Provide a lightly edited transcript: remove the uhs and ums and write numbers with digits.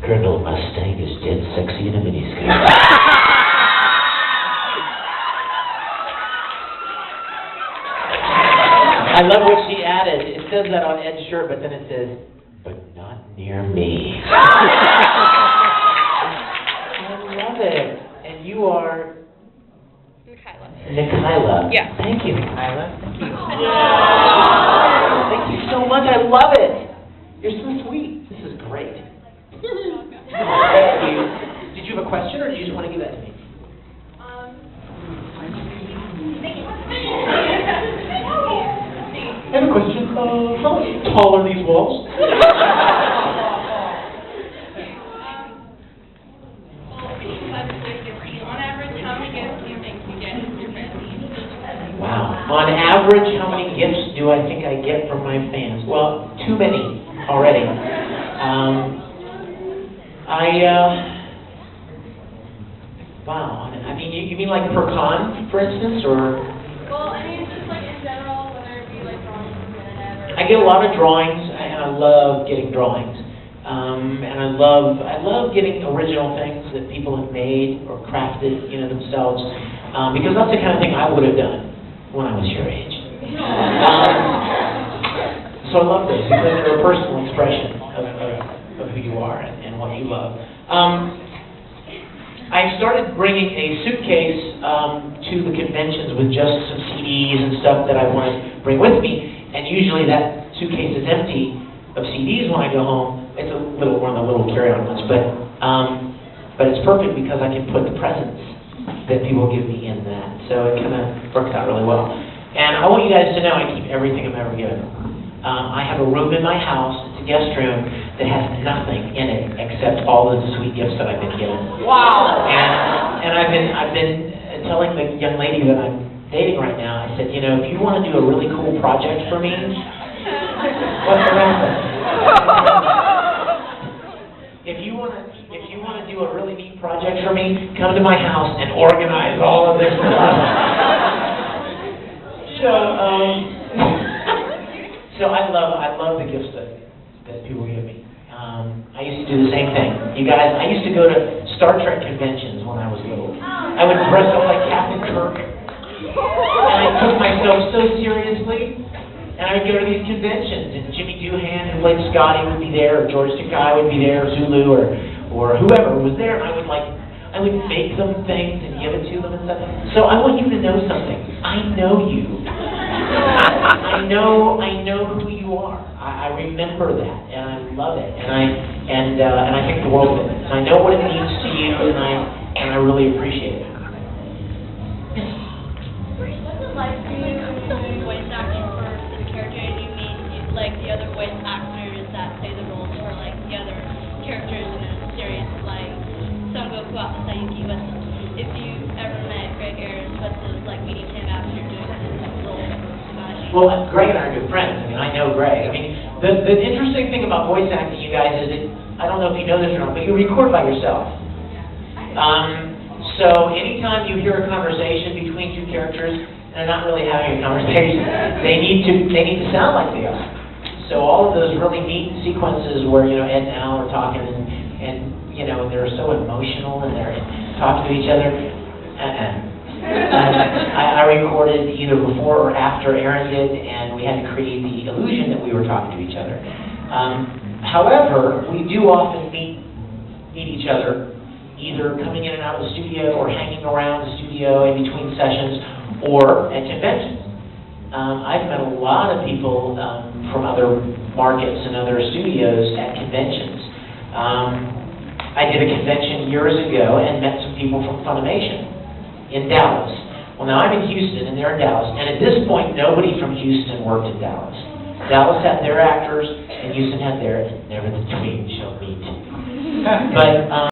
Colonel Mustang is dead sexy in a miniskirt. I love what she added. It says that on Ed's shirt, but then it says, but not near me. I love it. And you are... Nikayla. Yeah. Thank you, Nikayla. Thank you. Thank you so much. I love it. You're so sweet. This is great. Thank you. Did you have a question, or do you just want to give that to me? I have a question. How tall are these walls? On average, how many gifts do you think you get from your fans? Wow. On average, how many gifts do I think I get from my fans? Well, too many already. Wow. I mean, you mean like per con, for instance, or? Well, I mean, just like in general, whether it be like drawings on the internet or... I get a lot of drawings, and I love getting drawings. And I love getting original things that people have made or crafted, themselves, because that's the kind of thing I would have done when I was your age. So I love this because they're a personal expression of who you are and what you love. I started bringing a suitcase to the conventions with just some CDs and stuff that I want to bring with me, and usually that suitcase is empty of CDs when I go home. It's one of the little carry-on ones, but it's perfect because I can put the presents that people give me in that, so it kind of works out really well. And I want you guys to know I keep everything I'm ever given. I have a room in my house, it's a guest room, that has nothing in it except all the sweet gifts that I've been given. Wow! And I've been telling the young lady that I'm dating right now, I said, if you want to do a really cool project for me, what's the matter? If you want to do a really neat project for me, come to my house and organize all of this stuff. So I love the gifts that people give me. I used to do the same thing. You guys, I used to go to Star Trek conventions when I was little. I would dress up like Captain Kirk, and I took myself so seriously. And I would go to these conventions, and Jimmy Doohan, who played Scotty, would be there, or George Takei would be there, or Zulu, or whoever was there, and I would make them things and give it to them and stuff. So I want you to know something. I know you. I know who you are. I remember that, and I love it, and I think the world of it. And I know what it means to you, and I really appreciate it. What's it like doing voice acting for this character, and you mean like the other voice actors that play the roles for like the other characters in a series, like Son Goku off the Sayuki? If you ever met Greg Ayers, what's it like meeting him after doing this role? Well, Greg and I are good friends. I know Greg. The interesting thing about voice acting, you guys, is that, I don't know if you know this or not, but you record by yourself. So anytime you hear a conversation between two characters, and they're not really having a conversation, they need to sound like they are. So all of those really neat sequences where, Ed and Al are talking, and they're so emotional, and they're talking to each other, I recorded either before or after Aaron did, and we had to create the illusion that we were talking to each other. However, we do often meet each other, either coming in and out of the studio or hanging around the studio in between sessions or at conventions. I've met a lot of people from other markets and other studios at conventions. I did a convention years ago and met some people from Funimation in Dallas. Well, now I'm in Houston and they're in Dallas, and at this point, nobody from Houston worked in Dallas. Dallas had their actors, and Houston had theirs, and never the twain shall meet. But